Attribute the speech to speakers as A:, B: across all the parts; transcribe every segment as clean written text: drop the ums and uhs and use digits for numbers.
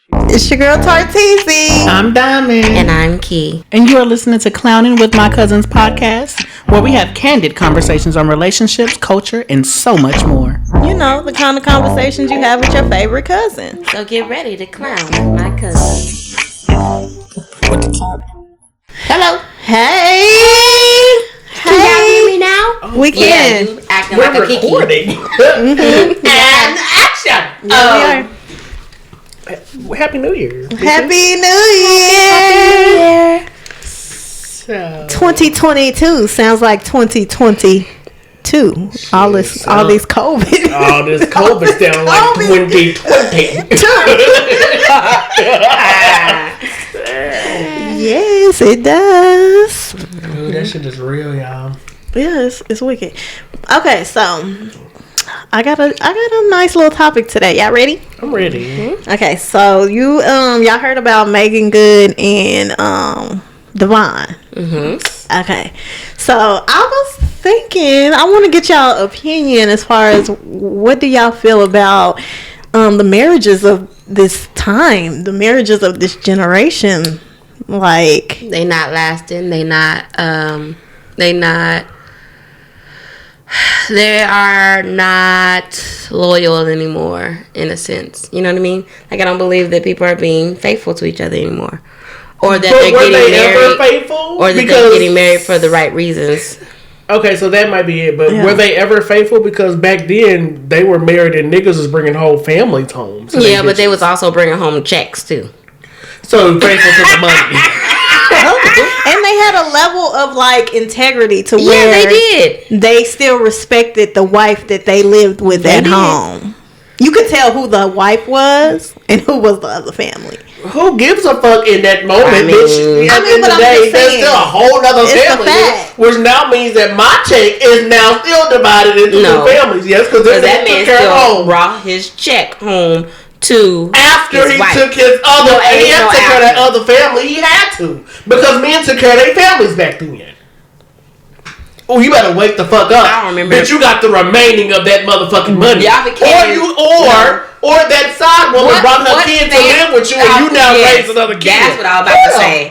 A: It's your girl Tart.
B: I'm Diamond.
C: And I'm Key.
B: And you are listening to Clownin with My Cousins podcast, where we have candid conversations on relationships, culture, and so much more.
A: You know, the kind of conversations you have with your favorite cousin.
C: So get ready to clown with my cousins. Hello.
A: Hey.
C: Can y'all hear me now?
A: We can.
C: Yeah, you acting
B: We're
C: like a Kiki.
B: recording.
C: And action.
A: Yeah,
B: Happy New Year.
A: Happy New Year.
B: So,
A: 2022 sounds like 2022. All these COVID.
B: all this COVID sound like 2020.
A: Yes, it does.
B: Ooh, that shit is real, y'all.
A: Yes, it's wicked. Okay, so I got a nice little topic today. Y'all ready?
B: I'm ready.
A: Okay, so y'all heard about Megan Good and Devon. Okay, so I was thinking I want to get y'all opinion as far as what do y'all feel about the marriages of this time, the marriages of this generation. Like,
C: They not lasting. They are not loyal anymore, in a sense. You know what I mean? Like, I don't believe that people are being faithful to each other anymore, or that they're getting married,
B: faithful?
C: or that they're getting married for the right reasons.
B: Okay, so that might be it. But
A: Yeah.
B: were they ever faithful? Because back then they were married and niggas was bringing whole families home. So
C: Yeah, but they was also bringing home checks too.
B: so faithful to the money.
A: and they had a level of like integrity to
C: Yeah,
A: where
C: they did.
A: they still respected the wife that they lived with at
C: did.
A: home. You could tell who the wife was and who was the other family.
B: Who gives a fuck in that moment,
C: I mean-
B: bitch? At the end of the
A: but I'm
B: day,
A: just
B: there's
A: saying,
B: still a whole other
A: it's the
B: family,
A: fact.
B: which now means that my check is now still divided into
C: No.
B: two families. Yes, because
C: That man still
B: home
C: brought his check home to
B: after
C: his
B: he
C: wife.
B: took his other,
C: No,
B: and he
C: ain't
B: had
C: no
B: to take care of that
C: after.
B: other family. He had to because men took care of their families back then. Oh, you better wake the fuck up.
C: I don't remember.
B: But you got the remaining of that motherfucking money.
C: Y'all became-
B: or that side woman brought her kid to live with you, and you now raise another kid.
C: That's what I was about to say.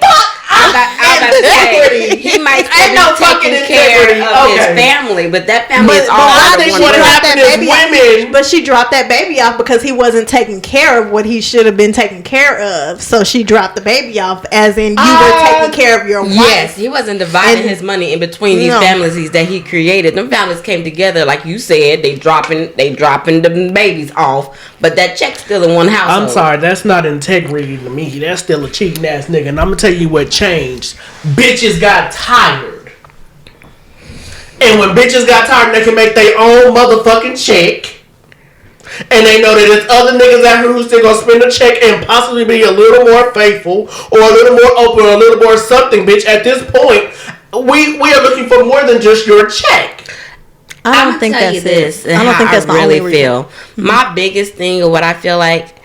C: I was about to say he might still
B: Ain't no
C: be
B: fucking
C: taking care
B: integrity.
C: of his
B: Okay.
C: family, but that family
A: But-
C: is
A: but
C: all
A: I
C: out of
B: think
C: one
B: what
C: room.
B: happened is women.
A: But she dropped that baby off because he wasn't taking care of what he should have been taken care of. So she dropped the baby off, as in you were taking care of your wife.
C: Yes, he wasn't dividing
A: And-
C: his money in between these
A: No.
C: families that he created. Them families came together, like you said. They dropping the babies off, but that check's still in one household.
B: I'm sorry, that's not integrity to me. That's still a cheating ass nigga. And I'm gonna tell you what changed. Bitches got tired. And when bitches got tired, they can make their own motherfucking check. And they know that there's other niggas out here who's still gonna spend a check and possibly be a little more faithful or a little more open or a little more something, bitch. At this point, we are looking for more than just your check.
A: I don't think that's
C: this.
A: it. I don't think that's the only reason.
C: feel. My biggest thing of what I feel like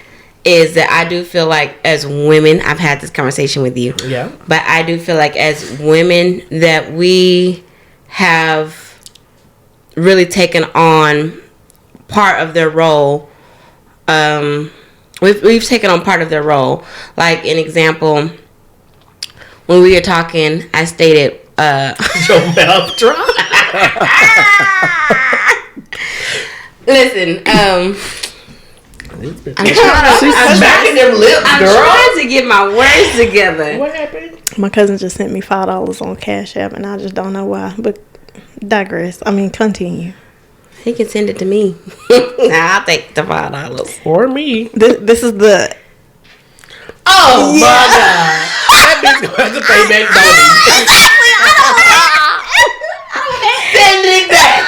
C: is that I do feel like as women, I've had this conversation with you.
B: Yeah.
C: But I do feel like as women that we have really taken on part of their role. We've taken on part of their role. Like an example, when we were talking, I stated
B: Your mouth dry.
C: listen, I'm
B: She's smacking them lips, girl.
C: trying to get my words together.
B: What happened?
A: My cousin just sent me $5 on Cash App, and I just don't know why. But digress. I mean, continue.
C: He can send it to me. I'll take the $5.
B: For me.
A: This is the.
B: Oh my god. That bitch gonna have to pay back money. Send it back.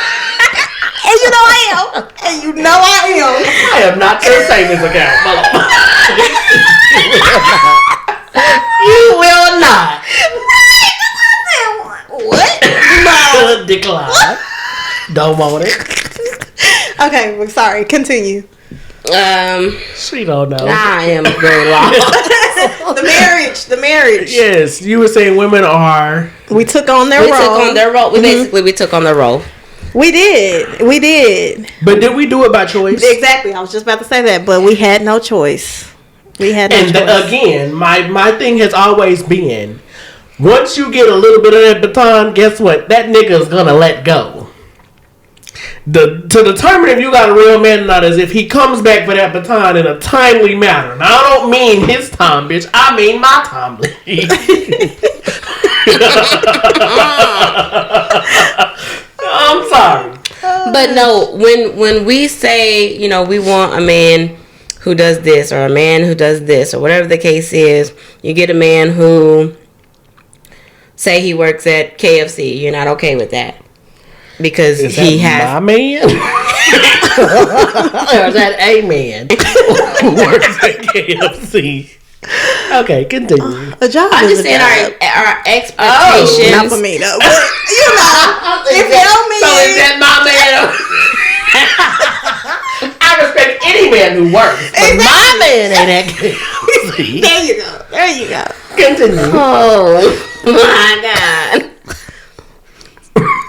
A: And you know I am. And you know I am.
B: I am not your savings account. You will not.
A: What?
B: No. Decline. Don't want it.
A: Okay, well, sorry. Continue.
B: She don't know.
C: I am very lost.
A: The marriage.
B: Yes, you were saying women are.
A: We took on their
C: We
A: role.
C: took on their role. We took on their role.
A: We did.
B: But did we do it by choice?
A: Exactly. I was just about to say that, but we had no choice. We had no
B: and again, my thing has always been, once you get a little bit of that baton, guess what? That nigga is gonna let go. To determine if you got a real man or not is if he comes back for that baton in a timely manner. Now, I don't mean his time, bitch. I mean my timely. I'm sorry.
C: But no, when we say, you know, we want a man who does this or a man who does this or whatever the case is, you get a man who say he works at KFC. You're not okay with that because he has
B: my man. Or is that a man who works at KFC? Okay, continue.
A: A job.
C: I'm just saying our expectations.
A: Not for me though. But, you know, if you know me,
B: so is that my man? I respect any man who works, but my man ain't at KFC.
A: There you go. There you go.
B: Continue.
C: Oh my God.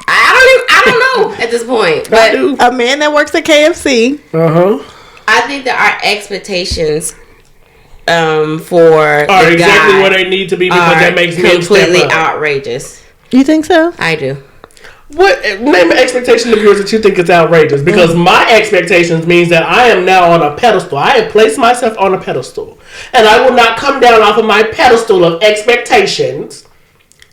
C: I don't know at this point. But
A: A man that works at KFC.
C: I think that our expectations for
B: are
C: the
B: exactly
C: guy
B: what they need to be because that makes men
C: completely
B: step up.
C: outrageous.
A: You think so?
C: I do.
B: What name an expectation of yours that you think is outrageous? Because my expectations means that I am now on a pedestal. I have placed myself on a pedestal, and I will not come down off of my pedestal of expectations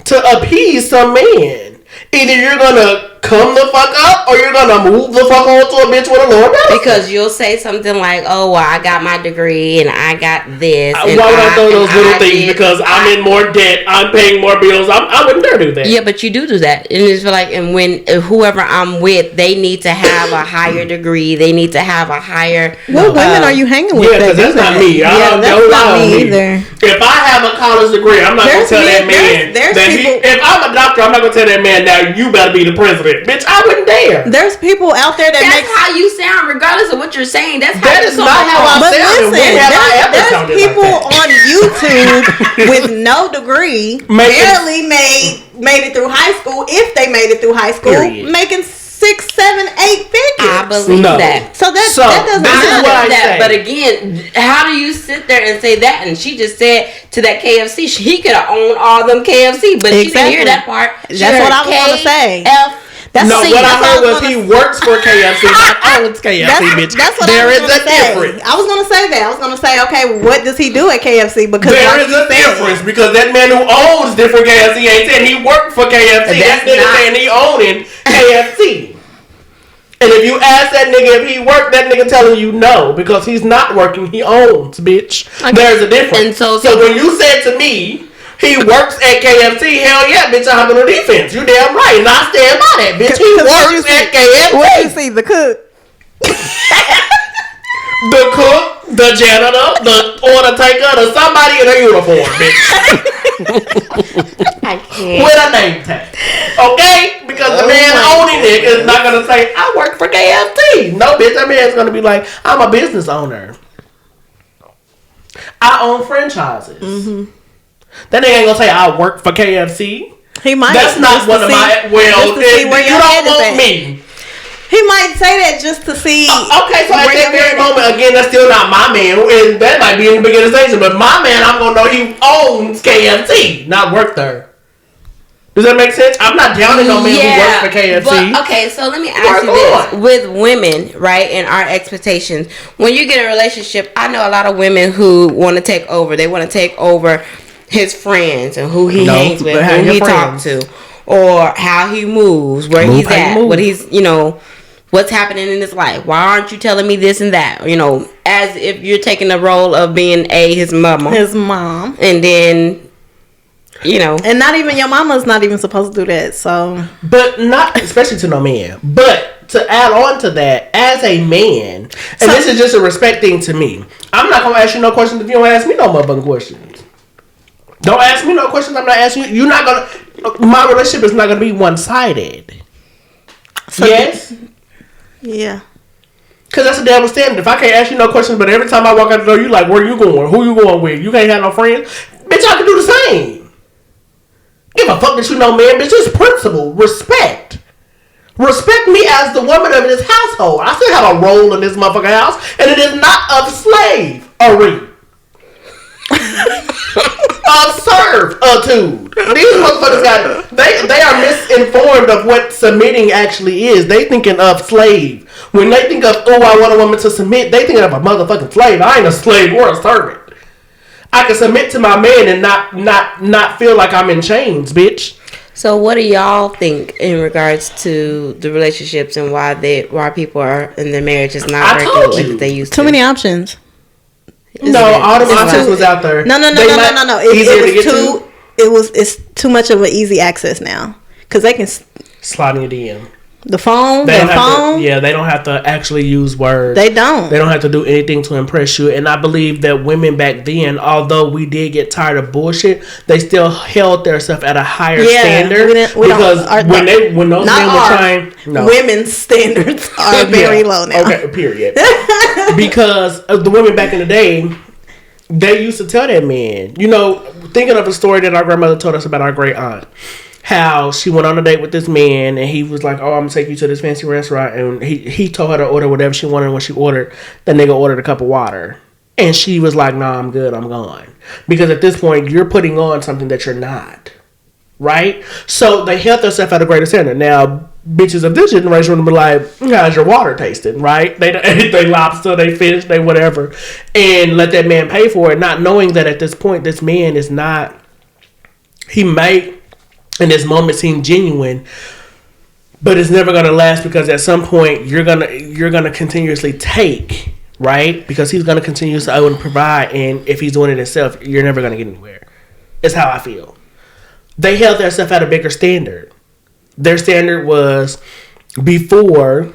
B: to appease some man. Either you're gonna come the fuck up or you're gonna move the fuck on to a bitch with a lower pedestal.
C: Because you'll say something like, "Oh, well, I got my degree and I got this."
B: Why would I throw those little things? Because I'm in more debt. I'm paying more bills. I wouldn't dare do that.
C: Yeah, but you do that, and it's like, and when whoever I'm with, they need to have a higher degree. They need to have a higher.
A: What women are you hanging with?
B: Yeah, because that's not me.
A: Yeah, that's not me either.
B: If I have a college degree, I'm not gonna tell that man that if I'm a doctor, I'm not gonna tell that man now you better be the president, bitch. I wouldn't dare.
A: There's people out there
C: That's how you sound, regardless of what you're saying. That's how
B: that
C: you
B: is not how I
A: But
B: sound.
A: listen, there's people on YouTube with no degree, barely made it through high school. If they made it through high school, making 6, 7, 8 figures.
C: I believe that.
A: So that doesn't
C: matter.
B: Say.
C: But again, how do you sit there and say that? And she just said to that KFC, he could have owned all them KFC, but she didn't hear that part.
A: That's what I was going to say.
B: What I heard was he works for KFC, not owns KFC, bitch.
A: That's what
B: there
A: I was
B: is a difference.
A: I was going to say that. I was going to say, okay, what does he do at KFC? Because
B: there is a difference because that man who owns different KFC ain't saying he worked for KFC. That nigga saying he owning KFC. And if you ask that nigga if he worked, that nigga telling you no because he's not working. He owns, bitch. Okay. There's a difference. And so when you said to me, he works at KFC. Hell yeah, bitch! I'm on the defense. You damn right, and I stand by that, bitch. He works at KFC.
A: What you see? The cook,
B: the cook, the janitor, the order taker, the somebody in a uniform, bitch.
C: I can't.
B: With a name tag, okay? Because the man owning it is not gonna say I work for KFC. No, bitch. That man's gonna be like, I'm a business owner. I own franchises. Mm-hmm. That nigga ain't gonna say I work for KFC.
A: He might.
B: That's not one of my. Well, you don't want me.
A: He might say that just to see.
B: Okay, so at that very moment, again, that's still not my man, and that might be in the beginning station. But my man, I'm gonna know he owns KFC, not work there. Does that make sense? I'm not downing on men who work for KFC.
C: But, okay, so let me ask you this. With women, right, and our expectations, when you get a relationship, I know a lot of women who want to take over. They want to take over his friends and who he hangs with, who he talks to, or how he moves, where he's at, what he's, what's happening in his life. Why aren't you telling me this and that? As if you're taking the role of being his mom, and then.
A: And not even your mama's not even supposed to do that. So,
B: but not especially to no man. But to add on to that, as a man, and this is just a respect thing to me. I'm not gonna ask you no questions if you don't ask me no motherfucking questions. Don't ask me no questions. I'm not asking you. You're not gonna. My relationship is not gonna be one-sided. So yes.
A: Yeah.
B: Cause that's a double standard. If I can't ask you no questions, but every time I walk out the door, you like, where you going? Who you going with? You can't have no friends. Bitch, I can do the same. Give a fuck that you know, man. Bitch, it's principle. Respect. Respect me as the woman of this household. I still have a role in this motherfucking house, and it is not of slavery. Servitude. These motherfuckers they are misinformed of what submitting actually is. They thinking of slave. When they think of, oh, I want a woman to submit, they thinking of a motherfucking slave. I ain't a slave or a servant. I can submit to my man and not feel like I'm in chains, bitch.
C: So what do y'all think in regards to the relationships and why people are in their marriage is not working the way that they used to?
A: Too many options.
B: All the options was out there.
A: No. It's too much of an easy access now because they can
B: slide in your DM.
A: The phone,
B: they don't have to actually use words.
A: They don't
B: have to do anything to impress you. And I believe that women back then, although we did get tired of bullshit, they still held their stuff at a higher standard. When those men were trying,
A: women's standards are very low now.
B: Okay, period. Because the women back in the day, they used to tell that man, thinking of a story that our grandmother told us about our great aunt. How she went on a date with this man and he was like, oh, I'm gonna take you to this fancy restaurant, and he told her to order whatever she wanted. When she ordered, the nigga ordered a cup of water and she was like, nah, I'm good, I'm gone. Because at this point you're putting on something that you're not, right? So they held themselves at a greater standard. Now bitches of this generation would be like, how's your water tasting, right? They lobster, they fish, they whatever, and let that man pay for it, not knowing that at this point this man is not, he might in this moment seem genuine, but it's never gonna last, because at some point you're gonna continuously take, right? Because he's gonna continue to owe and provide, and if he's doing it himself, you're never gonna get anywhere. It's how I feel. They held their stuff at a bigger standard. Their standard was, before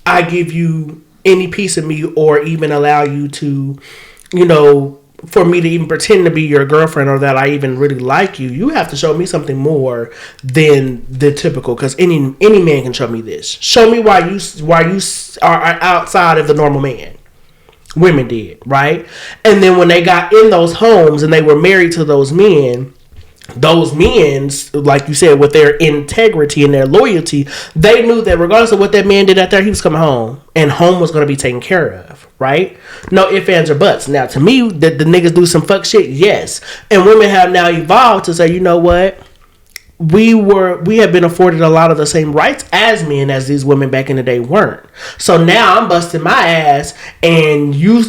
B: I give you any piece of me or even allow you to, for me to even pretend to be your girlfriend or that I even really like you, you have to show me something more than the typical. Because any man can show me this. Show me why you are outside of the normal man. Women did, right? And then when they got in those homes and they were married to those men, like you said, with their integrity and their loyalty, they knew that regardless of what that man did out there, he was coming home, and home was going to be taken care of, right? No ifs, ands, or buts. Now, to me, the niggas do some fuck shit, yes. And women have now evolved to say, you know what? We have been afforded a lot of the same rights as men as these women back in the day weren't. So now I'm busting my ass, and we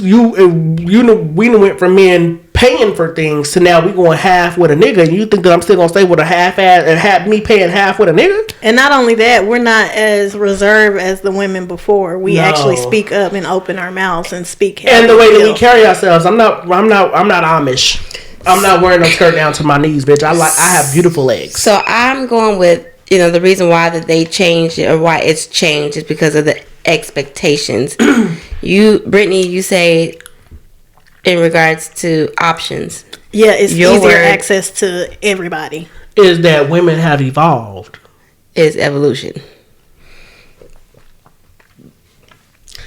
B: went from men paying for things to now we going half with a nigga, and you think that I'm still gonna stay with a half ass and have me paying half with a nigga?
A: And not only that, we're not as reserved as the women before. We actually speak up and open our mouths and speak.
B: And the way that we carry ourselves, I'm not Amish. I'm not wearing no skirt down to my knees, bitch. I have beautiful legs.
C: So I'm going with, the reason why that they changed it, or why it's changed, is because of the expectations. Brittany, you say in regards to options.
A: Yeah, it's easier access to everybody.
B: Is that women have evolved.
C: It's evolution.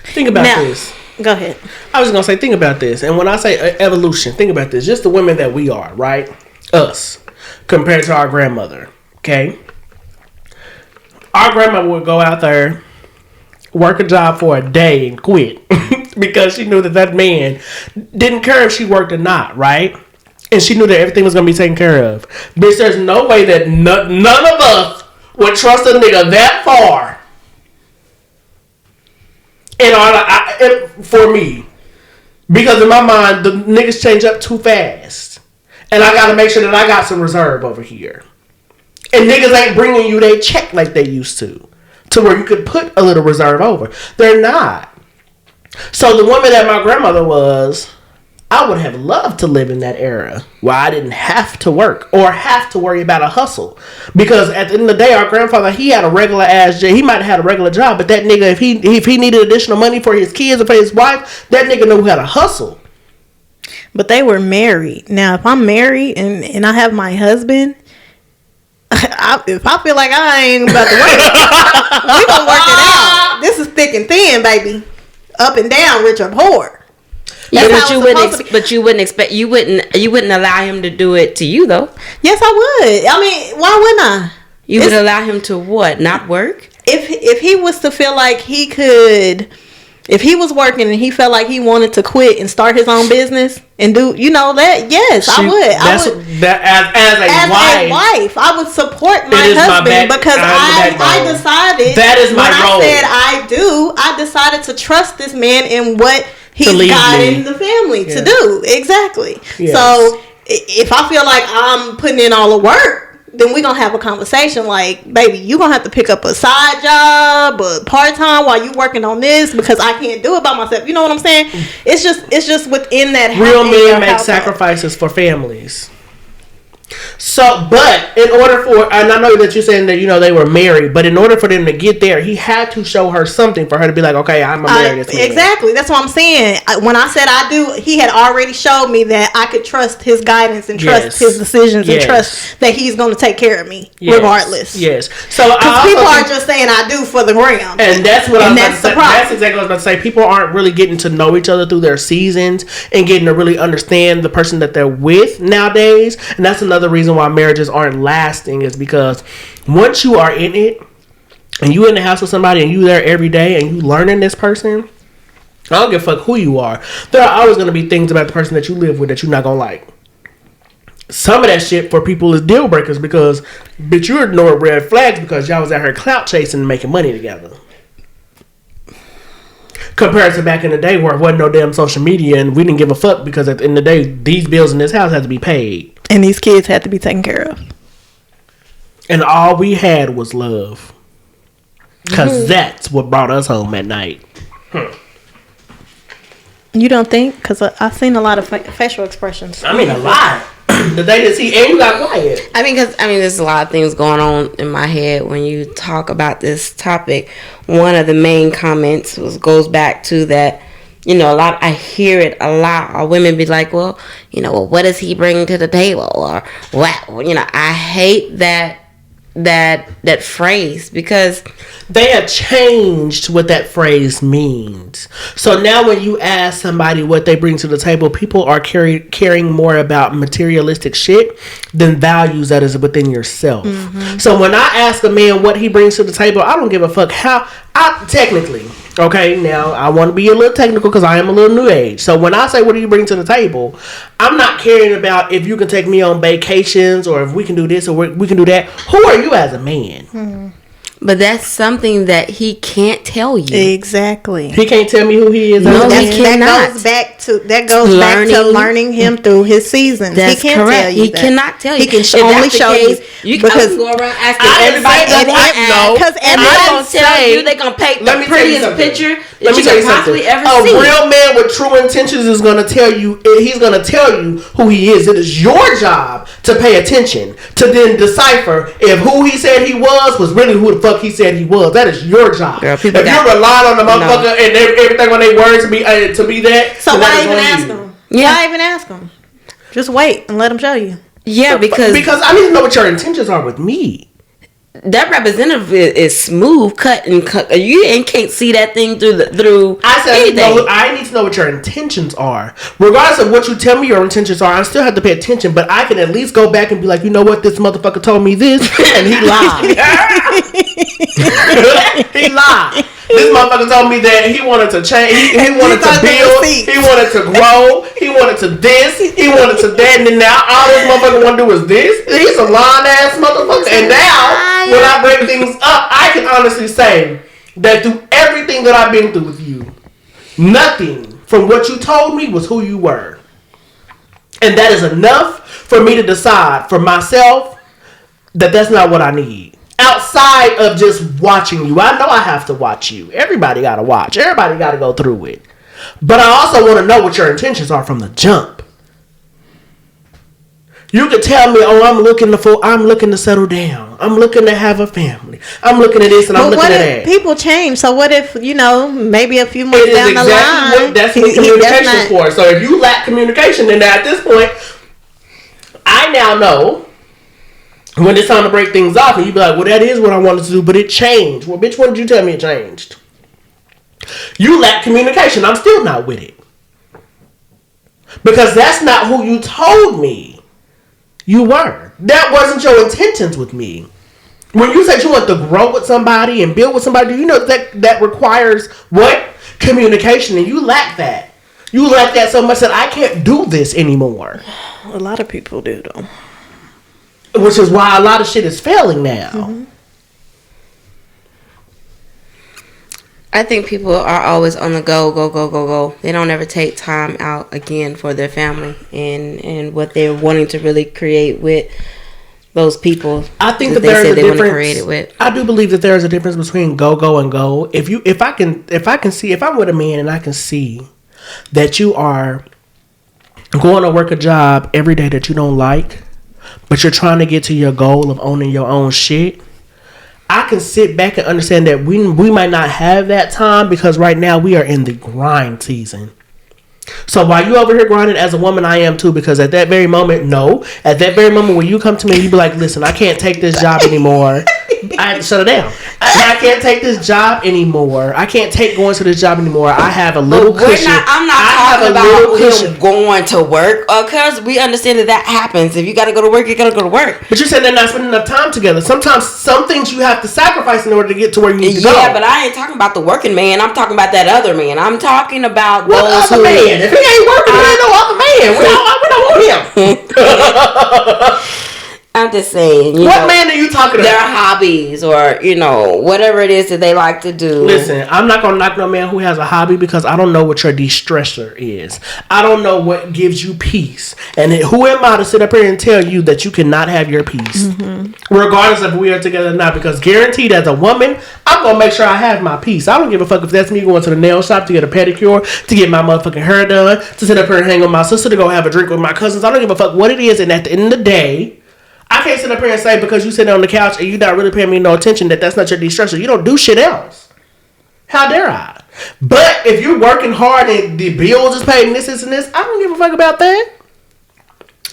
B: Think about this.
A: Go ahead.
B: I was going to say, think about this. And when I say evolution, think about this. Just the women that we are, right? Us. Compared to our grandmother. Okay? Our grandmother would go out there, work a job for a day, and quit. Because she knew that man didn't care if she worked or not, right? And she knew that everything was going to be taken care of. Bitch, there's no way that none of us would trust a nigga that far. And for me, because in my mind, the niggas change up too fast. And I got to make sure that I got some reserve over here. And niggas ain't bringing you their check like they used to where you could put a little reserve over. They're not. So the woman that my grandmother was, I would have loved to live in that era where I didn't have to work or have to worry about a hustle. Because at the end of the day, our grandfather, he had a regular ass job. He might have had a regular job, but that nigga, if he needed additional money for his kids or for his wife, that nigga knew how to hustle.
A: But they were married. Now, if I'm married and I have my husband, if I feel like I ain't about to work, we gonna work it out. This is thick and thin, baby. Up and down, rich or poor.
C: Yeah, but you wouldn't allow him to do it to you, though.
A: Yes, I would. I mean, why wouldn't I?
C: You would allow him to what? Not work?
A: If he was to feel like he could If he was working and he felt like he wanted to quit and start his own business and do, that, yes, I would.
B: As a wife,
A: I would support my husband because I decided
B: that is my role.
A: I decided to trust this man in what he's guiding the family to do. Exactly. Yes. So if I feel like I'm putting in all the work, then we're gonna have a conversation like, baby, you're gonna have to pick up a side job or part-time while you working on this because I can't do it by myself. You know what I'm saying? It's just within that.
B: Real men make sacrifices for families. So, but in order for, and I know that you're saying that they were married, but in order for them to get there, he had to show her something for her to be like, okay, I'm gonna marry this man.
A: Exactly, that's what I'm saying. When I said I do, he had already showed me that I could trust his guidance and trust his decisions and trust that he's going to take care of me regardless.
B: Yes. So
A: because people are just saying I do for the gram,
B: and that's what that's exactly what I was about to say. People aren't really getting to know each other through their seasons and getting to really understand the person that they're with nowadays, and that's another reason why marriages aren't lasting is because once you are in it and you in the house with somebody and you there every day and you learning this person, I don't give a fuck who you are. There are always going to be things about the person that you live with that you're not going to like. Some of that shit for people is deal breakers because bitch, you're ignoring red flags because y'all was out here clout chasing and making money together. Compared to back in the day where it wasn't no damn social media and we didn't give a fuck because at the end of the day, these bills in this house had to be paid.
A: And these kids had to be taken care of.
B: And all we had was love. Because that's what brought us home at night.
A: You don't think? Because I've seen a lot of facial expressions.
B: I mean, a lot. The day that see, and you got quiet.
C: I mean, there's a lot of things going on in my head when you talk about this topic. One of the main comments goes back to that. I hear it a lot. Women be like, well, what does he bring to the table? Or what? I hate that phrase because
B: they have changed what that phrase means. So now when you ask somebody what they bring to the table, people are caring more about materialistic shit than values that is within yourself. Mm-hmm. So when I ask a man what he brings to the table, I don't give a fuck how. Technically, okay, now I want to be a little technical because I am a little new age. So when I say what do you bring to the table, I'm not caring about if you can take me on vacations or if we can do this or we can do that. Who are you as a man?
A: Mm-hmm.
C: But that's something that he can't tell you.
A: Exactly.
B: He can't tell me who he is.
C: No, he cannot.
A: That goes back to learning him through his seasons.
C: That's
A: he can't
C: correct.
A: tell you
C: he cannot tell you.
A: He can only show you.
C: You can go around asking everybody. Because everybody's going to tell you they're going to paint the prettiest picture that you can possibly ever see.
B: A real man with true intentions is going to tell you. He's going to tell you who he is. It is your job to pay attention to then decipher if who he said he was really who the fuck he said he was. That is your job. Girl, if you're relying on the motherfucker and everything on their words to be that,
A: so why even ask him? Yeah, why even ask him? Just wait and let him show you.
C: Yeah, because
B: I need to know what your intentions are with me.
C: That representative is smooth cut. You can't see that thing through.
B: I said no, I need to know what your intentions are. Regardless of what you tell me your intentions are, I still have to pay attention. But I can at least go back and be like, you know what, this motherfucker told me this, and he lied. He lied. This motherfucker told me that he wanted to change. He wanted to build. He wanted to grow. He wanted to this. He wanted to that. And then now all this motherfucker want to do is this. He's a lying ass motherfucker. And now when I break things up, I can honestly say that through everything that I've been through with you, nothing from what you told me was who you were. And that is enough for me to decide for myself that that's not what I need. Outside of just watching you. I know I have to watch you. Everybody got to watch. Everybody got to go through it. But I also want to know what your intentions are from the jump. You can tell me, oh, I'm looking to settle down. I'm looking to have a family. I'm looking at this and I'm looking at that.
A: People change. So what if, maybe a few months down the line.
B: That's what communication is for. So if you lack communication, then at this point, I now know when it's time to break things off, and you be like, well, that is what I wanted to do, but it changed. Well, bitch, when did you tell me it changed? You lack communication. I'm still not with it. Because that's not who you told me you were. That wasn't your intentions with me. When you said you want to grow with somebody and build with somebody, do you know that requires what? communication, and you lack that. You lack that so much that I can't do this anymore.
A: A lot of people do, though.
B: Which is why a lot of shit is failing now. Mm-hmm.
C: I think people are always on the go. They don't ever take time out again for their family and what they're wanting to really create with those people.
B: I think that there is a difference. I do believe that there is a difference between go and go. If I'm with a man and I can see that you are going to work a job every day that you don't like, but you're trying to get to your goal of owning your own shit, I can sit back and understand that we might not have that time because right now we are in the grind season. So while you over here grinding as a woman, I am too, because at that very moment when you come to me, you be like, listen, I can't take this job anymore. I have to shut it down. I can't take this job anymore. I can't take going to this job anymore. I have a little cushion.
C: I'm not talking about him going to work, because we understand that happens. If you got to go to work, you got to go to work.
B: But you said they're not spending enough time together. Sometimes some things you have to sacrifice in order to get to where you need to go.
C: Yeah, but I ain't talking about the working man. I'm talking about that other man. I'm talking about
B: what
C: those
B: other man? If he ain't working, he ain't no other man. We don't want him.
C: I'm just saying.
B: What man are you talking about?
C: Their hobbies or, whatever it is that they like to do.
B: Listen, I'm not going to knock no man who has a hobby because I don't know what your de-stressor is. I don't know what gives you peace. And who am I to sit up here and tell you that you cannot have your peace? Mm-hmm. Regardless of if we are together or not. Because guaranteed as a woman, I'm going to make sure I have my peace. I don't give a fuck if that's me going to the nail shop to get a pedicure, to get my motherfucking hair done, to sit up here and hang with my sister, to go have a drink with my cousins. I don't give a fuck what it is. And at the end of the day, I can't sit up here and say because you sitting on the couch and you not really paying me no attention that's not your de-stressor. You don't do shit else. How dare I? But if you're working hard and the bills is paid and this and this, I don't give a fuck about that.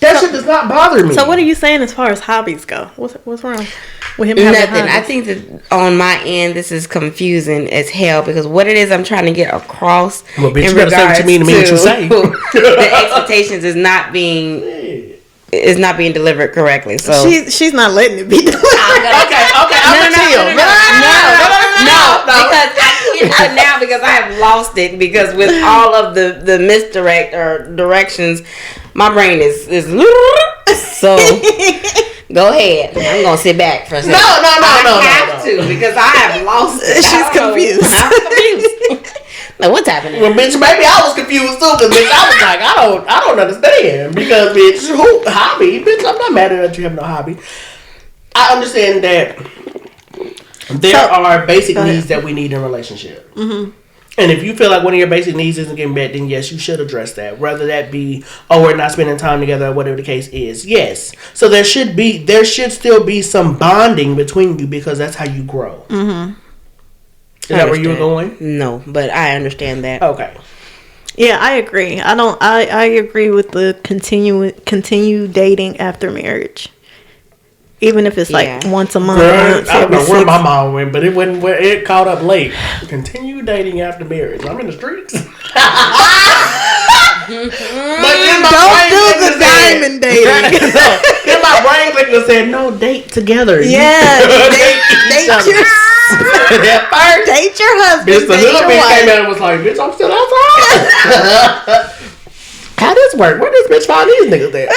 B: That shit does not bother me.
A: So what are you saying as far as hobbies go? What's wrong with him?
C: Nothing. I think that on my end, this is confusing as hell because what it is I'm trying to get across in regards to what you say. The expectations is not being delivered correctly. So
A: she's not letting it be delivered.
B: Okay.
C: No, because I have lost it because with all of the misdirect or directions, my brain is so. Go ahead. I'm gonna sit back for a second. No. I have to because I have lost it.
A: She's confused.
C: I'm confused. Like, what's happening?
B: Well, bitch, maybe I was confused too, because bitch, I was like, I don't understand. Because bitch, hobby? Bitch, I'm not mad at that you have no hobby. I understand that there are basic needs that we need in a relationship. Mm-hmm. And if you feel like one of your basic needs isn't getting met, then yes, you should address that. Whether that be, we're not spending time together, or whatever the case is. Yes. So there should still be some bonding between you because that's how you grow. Mm-hmm. Is that where you were going?
C: No, but I understand that.
B: Okay.
A: Yeah, I agree. I agree with the continue dating after marriage. Even if it's like once a month.
B: Girl, I don't know where my mom went, but it caught up late. Continue dating after marriage. I'm in the streets.
A: Don't do the diamond dating.
B: In my brain clicked said, no, date together.
A: Yeah. Date your date your husband.
B: Bitch, the little bitch came out and was like, bitch, I'm still outside. How this work? Where this bitch find these niggas at?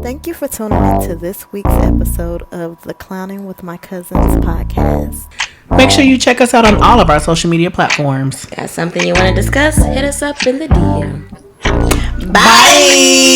A: Thank you for tuning in to this week's episode of the Clownin with My Cousins podcast.
B: Make sure you check us out on all of our social media platforms.
C: Got something you want to discuss? Hit us up in the DM.
A: Bye.